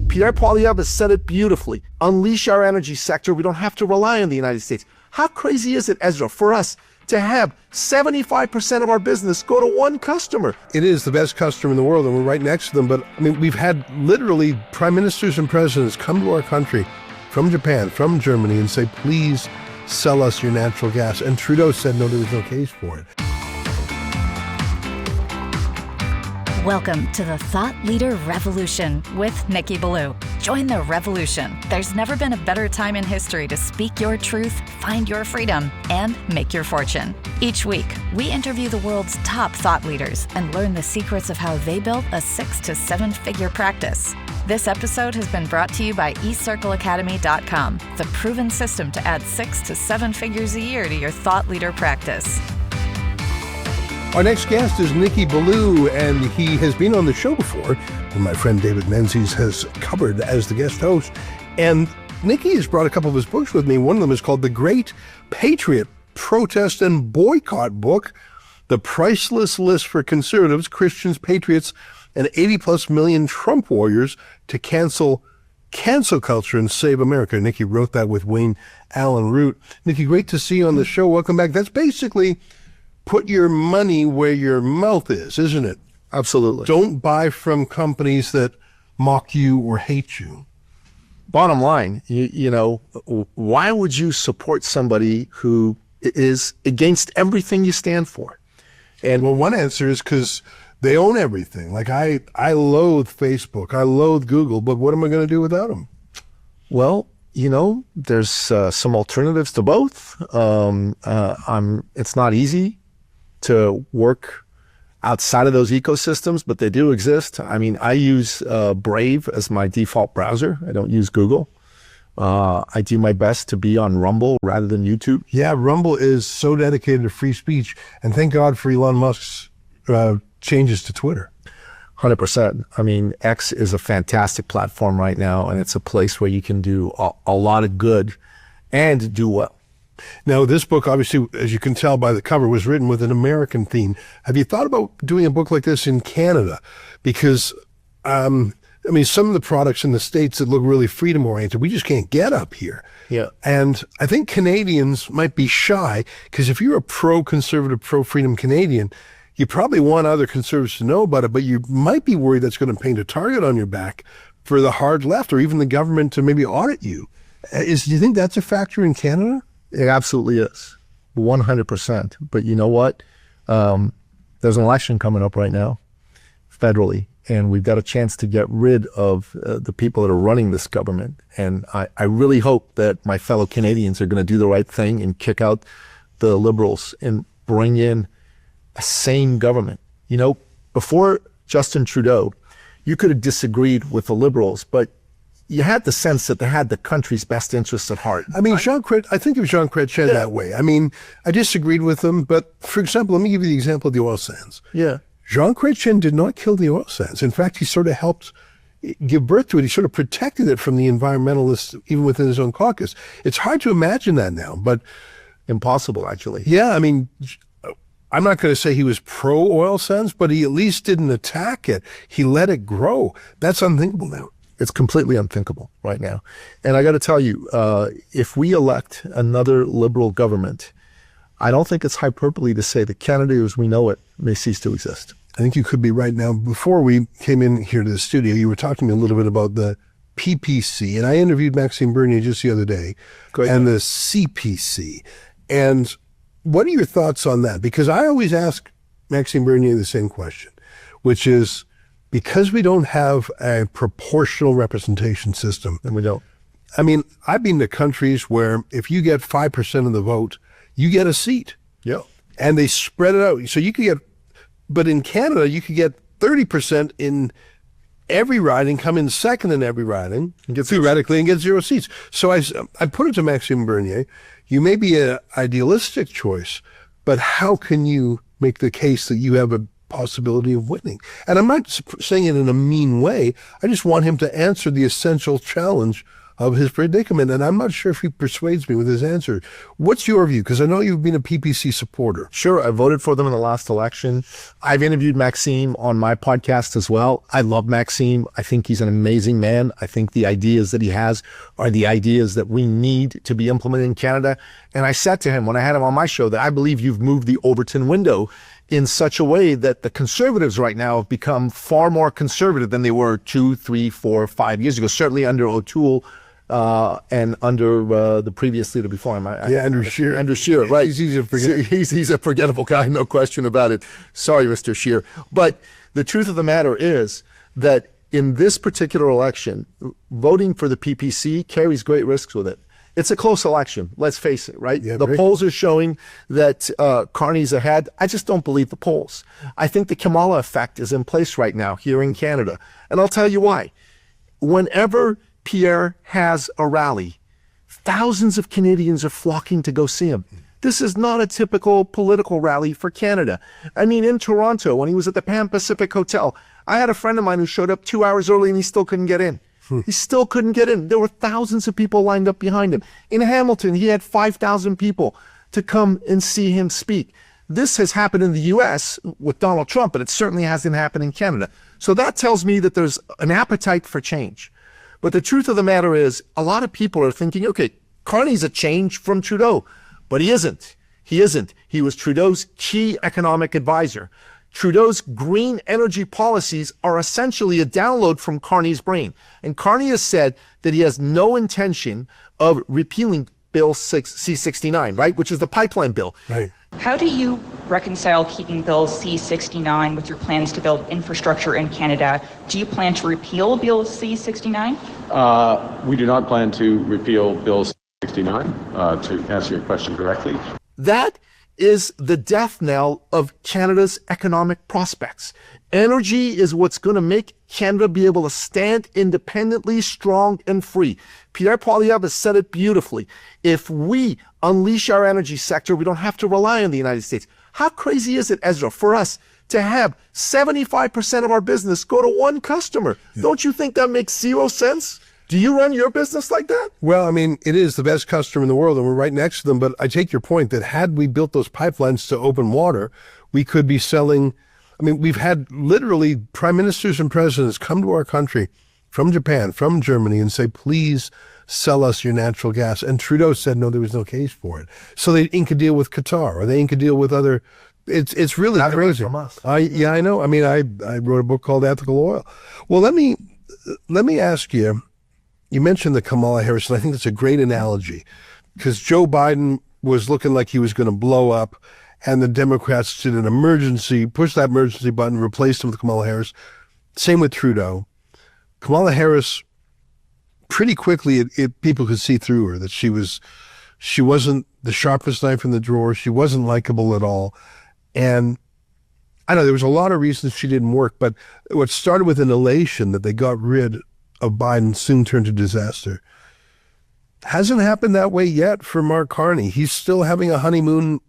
Pierre Poilievre said it beautifully. Unleash our energy sector. We don't have to rely on the United States. How crazy is it, Ezra, for us to have 75% of our business go to one customer? It is the best customer in the world, and we're right next to them. But I mean, we've had literally prime ministers and presidents come to our country from Japan, from Germany, and say, please sell us your natural gas. And Trudeau said no, there was no case for it. Welcome to the Thought Leader Revolution with Nicky Billou. Join the revolution. There's never been a better time in history to speak your truth, find your freedom, and make your fortune. Each week, we interview the world's top thought leaders and learn the secrets of how they built a 6 to 7 figure practice. This episode has been brought to you by eCircleacademy.com, the proven system to add 6 to 7 figures a year to your thought leader practice. Our next guest is Nicky Billou, and he has been on the show before, where my friend David Menzies has covered as the guest host. And Nicky has brought a couple of his books with me. One of them is called The Great Patriot Protest and Boycott Book, The Priceless List for Conservatives, Christians, Patriots, and 80+ million Trump warriors to cancel culture and save America. Nicky wrote that with Wayne Allen Root. Nicky, great to see you on the show. Welcome back. That's basically put your money where your mouth is, isn't it? Absolutely. Don't buy from companies that mock you or hate you. Bottom line, you know, why would you support somebody who is against everything you stand for? And well, one answer is because they own everything. Like I loathe Facebook, I loathe Google, but what am I going to do without them? Well, you know, there's some alternatives to both. It's not easy to work outside of those ecosystems, but they do exist. I mean, I use Brave as my default browser. I don't use Google. I do my best to be on Rumble rather than YouTube. Yeah, Rumble is so dedicated to free speech, and thank God for Elon Musk's changes to Twitter. 100%. I mean, X is a fantastic platform right now, and it's a place where you can do a lot of good and do well. Now, this book, obviously, as you can tell by the cover, was written with an American theme. Have you thought about doing a book like this in Canada? Because, I mean, some of the products in the States that look really freedom-oriented, we just can't get up here. Yeah. And I think Canadians might be shy, because if you're a pro-conservative, pro-freedom Canadian, you probably want other conservatives to know about it, but you might be worried that's going to paint a target on your back for the hard left or even the government to maybe audit you. Do you think that's a factor in Canada? It absolutely is, 100%. But you know what? There's an election coming up right now, federally, and we've got a chance to get rid of the people that are running this government. And I really hope that my fellow Canadians are going to do the right thing and kick out the Liberals and bring in a sane government. You know, before Justin Trudeau, you could have disagreed with the Liberals, but you had the sense that they had the country's best interests at heart. I mean, I think of Jean Chrétien that way. I mean, I disagreed with him, but for example, let me give you the example of the oil sands. Yeah. Jean Chrétien did not kill the oil sands. In fact, he sort of helped give birth to it. He sort of protected it from the environmentalists, even within his own caucus. It's hard to imagine that now, but impossible, actually. Yeah, I mean, I'm not going to say he was pro-oil sands, but he at least didn't attack it. He let it grow. That's unthinkable now. It's completely unthinkable right now. And I got to tell you, if we elect another Liberal government, I don't think it's hyperbole to say that Canada as we know it may cease to exist. I think you could be right now. Before we came in here to the studio, you were talking to me a little bit about the PPC, and I interviewed Maxime Bernier just the other day, and the CPC. And what are your thoughts on that? Because I always ask Maxime Bernier the same question, which is, because we don't have a proportional representation system. And we don't. I mean, I've been to countries where if you get 5% of the vote, you get a seat. Yeah. And they spread it out. So you could get, but in Canada, you could get 30% in every riding, come in second in every riding, and get theoretically and get 0 seats. So I put it to Maxime Bernier, you may be an idealistic choice, but how can you make the case that you have a possibility of winning? And I'm not saying it in a mean way. I just want him to answer the essential challenge of his predicament. And I'm not sure if he persuades me with his answer. What's your view? Because I know you've been a PPC supporter. Sure, I voted for them in the last election. I've interviewed Maxime on my podcast as well. I love Maxime. I think he's an amazing man. I think the ideas that he has are the ideas that we need to be implemented in Canada. And I said to him when I had him on my show that I believe you've moved the Overton window in such a way that the conservatives right now have become far more conservative than they were 2, 3, 4, 5 years ago, certainly under O'Toole and under the previous leader before him. Andrew Scheer. Andrew Scheer, right. He's easy to forget. He's a forgettable guy, no question about it. Sorry, Mr. Scheer. But the truth of the matter is that in this particular election, voting for the PPC carries great risks with it. It's a close election, let's face it, right? Yeah, the very. polls are showing that Carney's ahead. I just don't believe the polls. I think the Kamala effect is in place right now here in Canada. And I'll tell you why. Whenever Pierre has a rally, thousands of Canadians are flocking to go see him. This is not a typical political rally for Canada. I mean, in Toronto, when he was at the Pan Pacific Hotel, I had a friend of mine who showed up 2 hours early and he still couldn't get in. He still couldn't get in. There were thousands of people lined up behind him. In Hamilton, he had 5,000 people to come and see him speak. This has happened in the U.S. with Donald Trump, but it certainly hasn't happened in Canada. So that tells me that there's an appetite for change. But the truth of the matter is, a lot of people are thinking, okay, Carney's a change from Trudeau, but he isn't. He isn't. He was Trudeau's key economic advisor. Trudeau's green energy policies are essentially a download from Carney's brain. And Carney has said that he has no intention of repealing Bill C-69, right, which is the pipeline bill. Right. How do you reconcile keeping Bill C-69 with your plans to build infrastructure in Canada? Do you plan to repeal Bill C-69? We do not plan to repeal Bill C-69, to answer your question directly. That is the death knell of Canada's economic prospects. Energy is what's going to make Canada be able to stand independently, strong, and free. Pierre Poilievre has said it beautifully. If we unleash our energy sector, we don't have to rely on the United States. How crazy is it, Ezra, for us to have 75% of our business go to one customer? Yeah. Don't you think that makes zero sense? Do you run your business like that? Well, I mean, it is the best customer in the world, and we're right next to them. But I take your point that had we built those pipelines to open water, we could be selling. I mean, we've had literally prime ministers and presidents come to our country from Japan, from Germany, and say, please sell us your natural gas. And Trudeau said, no, there was no case for it. So they ink a deal with Qatar, or they ink a deal with other. It's really crazy. From us. Yeah, I know. I mean, I wrote a book called Ethical Oil. Well, let me ask you. You mentioned the Kamala Harris, and I think that's a great analogy because Joe Biden was looking like he was going to blow up, and the Democrats did an emergency, pushed that emergency button, replaced him with Kamala Harris. Same with Trudeau. Kamala Harris, pretty quickly, people could see through her that she wasn't the sharpest knife in the drawer. She wasn't likable at all. And I know there was a lot of reasons she didn't work, but what started with an elation that they got rid of Biden soon turned to disaster. Hasn't happened that way yet for Mark Carney. He's still having a honeymoon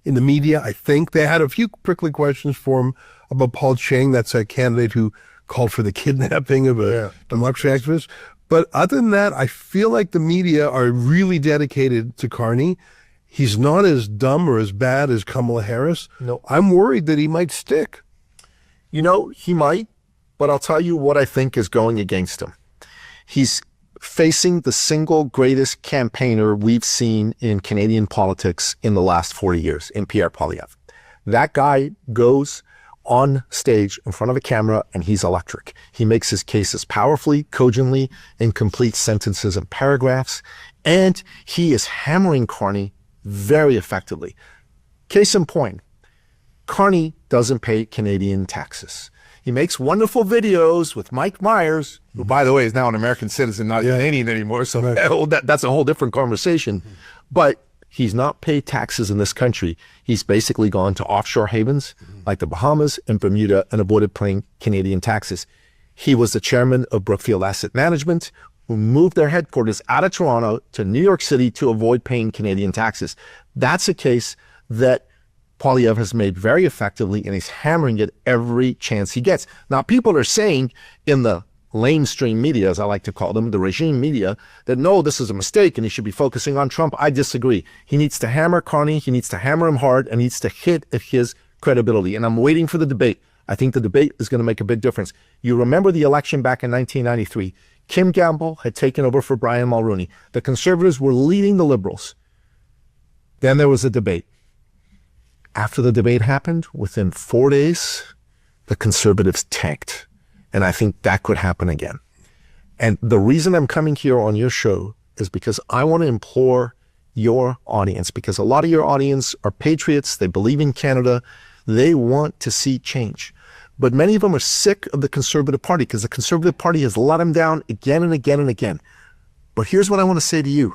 in the media, I think. They had a few prickly questions for him about Paul Cheng. That's a candidate who called for the kidnapping of a democracy activist. But other than that, I feel like the media are really dedicated to Carney. He's not as dumb or as bad as Kamala Harris. No. I'm worried that he might stick. You know, he might. But I'll tell you what I think is going against him. He's facing the single greatest campaigner we've seen in Canadian politics in the last 40 years, in Pierre Poilievre. That guy goes on stage in front of a camera and he's electric. He makes his cases powerfully, cogently, in complete sentences and paragraphs, and he is hammering Carney very effectively. Case in point, Carney doesn't pay Canadian taxes. He makes wonderful videos with Mike Myers, who, by the way, is now an American citizen, not Canadian anymore. So that's a whole different conversation. But he's not paid taxes in this country. He's basically gone to offshore havens like the Bahamas and Bermuda and avoided paying Canadian taxes. He was the chairman of Brookfield Asset Management, who moved their headquarters out of Toronto to New York City to avoid paying Canadian taxes. That's a case that Poilievre has made very effectively, and he's hammering it every chance he gets. Now, people are saying in the lamestream media, as I like to call them, the regime media, that no, this is a mistake and he should be focusing on Trump. I disagree. He needs to hammer Carney. He needs to hammer him hard and needs to hit at his credibility. And I'm waiting for the debate. I think the debate is going to make a big difference. You remember the election back in 1993. Kim Gamble had taken over for Brian Mulroney. The conservatives were leading the liberals. Then there was a debate. After the debate happened, within 4 days, the conservatives tanked. And I think that could happen again. And the reason I'm coming here on your show is because I want to implore your audience, because a lot of your audience are patriots. They believe in Canada. They want to see change. But many of them are sick of the Conservative Party because the Conservative Party has let them down again and again and again. But here's what I want to say to you.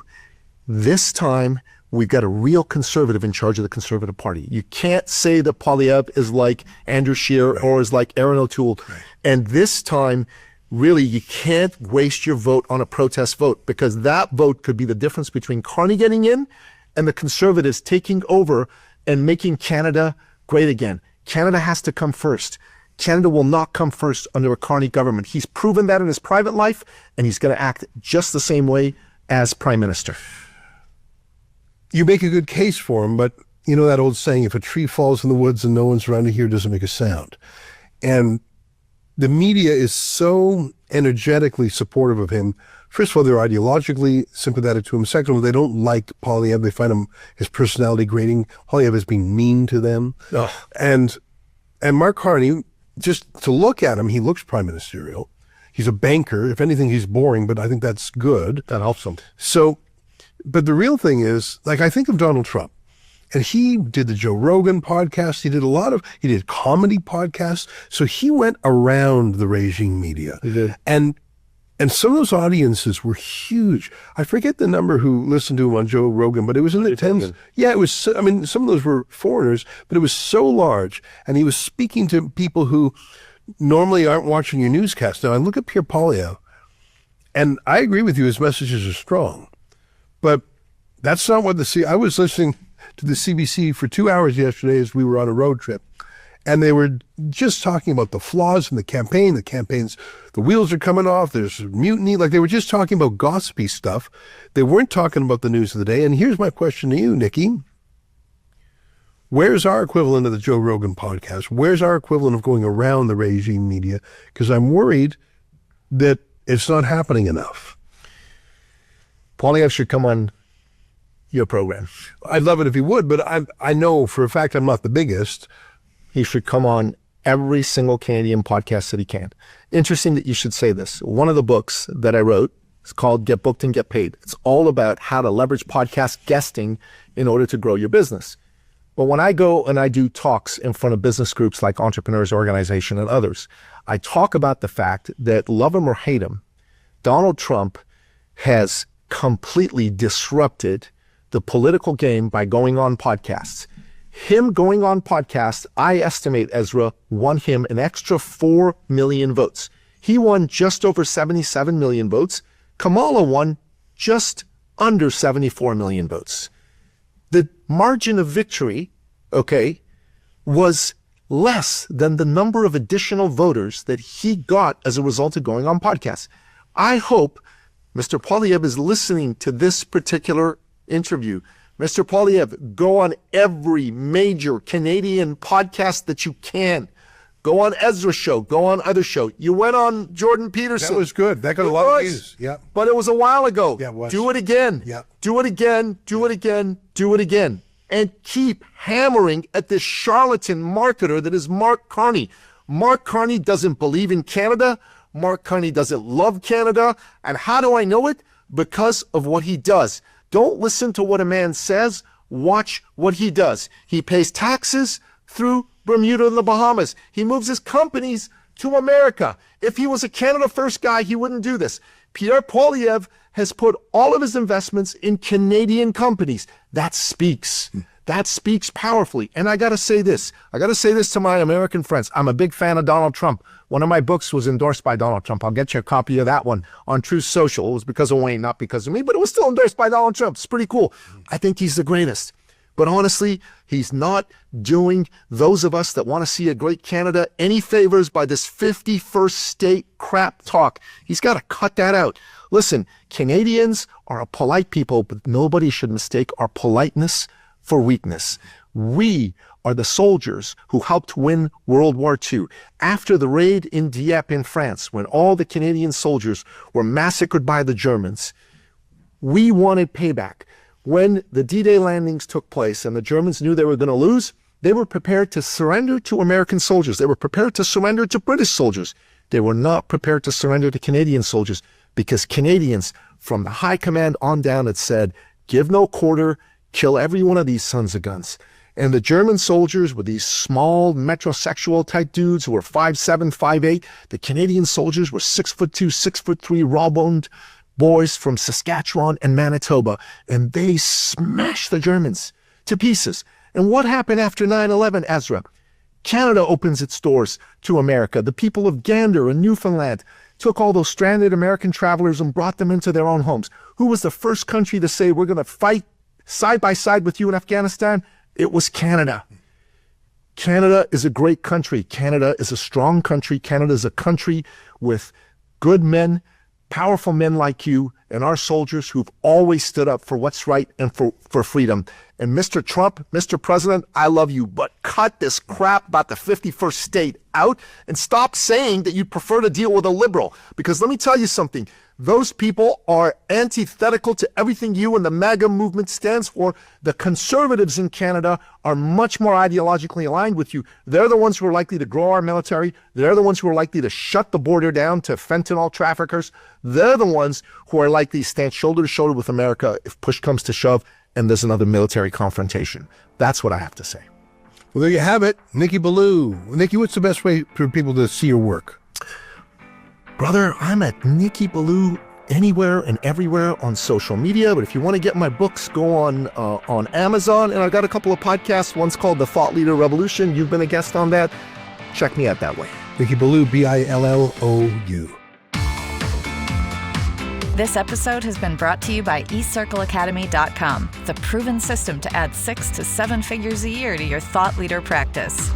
This time, we've got a real conservative in charge of the Conservative Party. You can't say that Poilievre is like Andrew Scheer or is like Erin O'Toole. Right. And this time, really, you can't waste your vote on a protest vote because that vote could be the difference between Carney getting in and the Conservatives taking over and making Canada great again. Canada has to come first. Canada will not come first under a Carney government. He's proven that in his private life, and he's going to act just the same way as Prime Minister. You make a good case for him, but you know that old saying, if a tree falls in the woods and no one's around to hear, it doesn't make a sound. And the media is so energetically supportive of him. First of all, they're ideologically sympathetic to him. Second of all, they don't like Poilievre. They find his personality grating. Poilievre is being mean to them. Oh. And Mark Carney, just to look at him, he looks prime ministerial. He's a banker. If anything, he's boring, but I think that's good. That helps him. So, but the real thing is, like, I think of Donald Trump, and he did the Joe Rogan podcast. He did comedy podcasts. So he went around the regime media. He did. And some of those audiences were huge. I forget the number who listened to him on Joe Rogan, but it was in the tens. Yeah, it was, some of those were foreigners, but it was so large. And he was speaking to people who normally aren't watching your newscast. Now, I look at Pierre Poilievre, and I agree with you, his messages are strong. But that's not what I was listening to the CBC for 2 hours yesterday as we were on a road trip. And they were just talking about the flaws in the campaign. The campaigns, the wheels are coming off. There's mutiny. Like, they were just talking about gossipy stuff. They weren't talking about the news of the day. And here's my question to you, Nicky. Where's our equivalent of the Joe Rogan podcast? Where's our equivalent of going around the regime media? Because I'm worried that it's not happening enough. Poilievre should come on your program. I'd love it if he would, but I know for a fact I'm not the biggest. He should come on every single Canadian podcast that he can. Interesting that you should say this. One of the books that I wrote is called Get Booked and Get Paid. It's all about how to leverage podcast guesting in order to grow your business. But when I go and I do talks in front of business groups like Entrepreneurs Organization and others, I talk about the fact that, love him or hate him, Donald Trump has completely disrupted the political game by going on podcasts. Him going on podcasts, I estimate, Ezra, won him an extra 4 million votes. He won just over 77 million votes. Kamala won just under 74 million votes. The margin of victory, was less than the number of additional voters that he got as a result of going on podcasts. I hope Mr. Poilievre is listening to this particular interview. Mr. Poilievre, go on every major Canadian podcast that you can. Go on Ezra's show. Go on other show. You went on Jordan Peterson. That was good. That got a lot of views. Yeah. But it was a while ago. Yeah, it was. Do it again. Yeah. Do it again. Do it again. Do it again. And keep hammering at this charlatan marketer that is Mark Carney. Mark Carney doesn't believe in Canada. Mark Carney doesn't love Canada. And how do I know it? Because of what he does. Don't listen to what a man says. Watch what he does. He pays taxes through Bermuda and the Bahamas. He moves his companies to America. If he was a Canada First guy, he wouldn't do this. Pierre Poilievre has put all of his investments in Canadian companies. That speaks. That speaks powerfully. And I got to say this. I got to say this to my American friends. I'm a big fan of Donald Trump. One of my books was endorsed by Donald Trump. I'll get you a copy of that one on Truth Social. It was because of Wayne, not because of me, but it was still endorsed by Donald Trump. It's pretty cool. I think he's the greatest. But honestly, he's not doing those of us that want to see a great Canada any favors by this 51st state crap talk. He's got to cut that out. Listen, Canadians are a polite people, but nobody should mistake our politeness for weakness. We are the soldiers who helped win World War II. After the raid in Dieppe in France, when all the Canadian soldiers were massacred by the Germans, we wanted payback. When the D-Day landings took place and the Germans knew they were going to lose, they were prepared to surrender to American soldiers. They were prepared to surrender to British soldiers. They were not prepared to surrender to Canadian soldiers because Canadians from the high command on down had said, give no quarter, kill every one of these sons of guns. And the German soldiers were these small metrosexual type dudes who were 5'7", 5'8". The Canadian soldiers were 6'2", 6'3", raw-boned boys from Saskatchewan and Manitoba, and they smashed the Germans to pieces. And what happened after 9/11, Ezra? Canada opens its doors to America. The people of Gander and Newfoundland took all those stranded American travelers and brought them into their own homes. Who was the first country to say, we're going to fight side by side with you in Afghanistan? It was Canada. Canada is a great country. Canada is a strong country. Canada is a country with good men, powerful men like you and our soldiers who've always stood up for what's right and for freedom. And Mr. Trump, Mr. President, I love you, but cut this crap about the 51st state out and stop saying that you prefer to deal with a liberal. Because let me tell you something, those people are antithetical to everything you and the MAGA movement stands for. The conservatives in Canada are much more ideologically aligned with you. They're the ones who are likely to grow our military. They're the ones who are likely to shut the border down to fentanyl traffickers. They're the ones who are likely to stand shoulder to shoulder with America if push comes to shove and there's another military confrontation. That's what I have to say. Well, there you have it. Nicky Billou. Nicky, what's the best way for people to see your work? Brother, I'm at Nicky Billou anywhere and everywhere on social media. But if you want to get my books, go on Amazon. And I've got a couple of podcasts. One's called The Thought Leader Revolution. You've been a guest on that. Check me out that way. Nicky Billou, Billou. This episode has been brought to you by eCircleAcademy.com, the proven system to add 6 to 7 figures a year to your thought leader practice.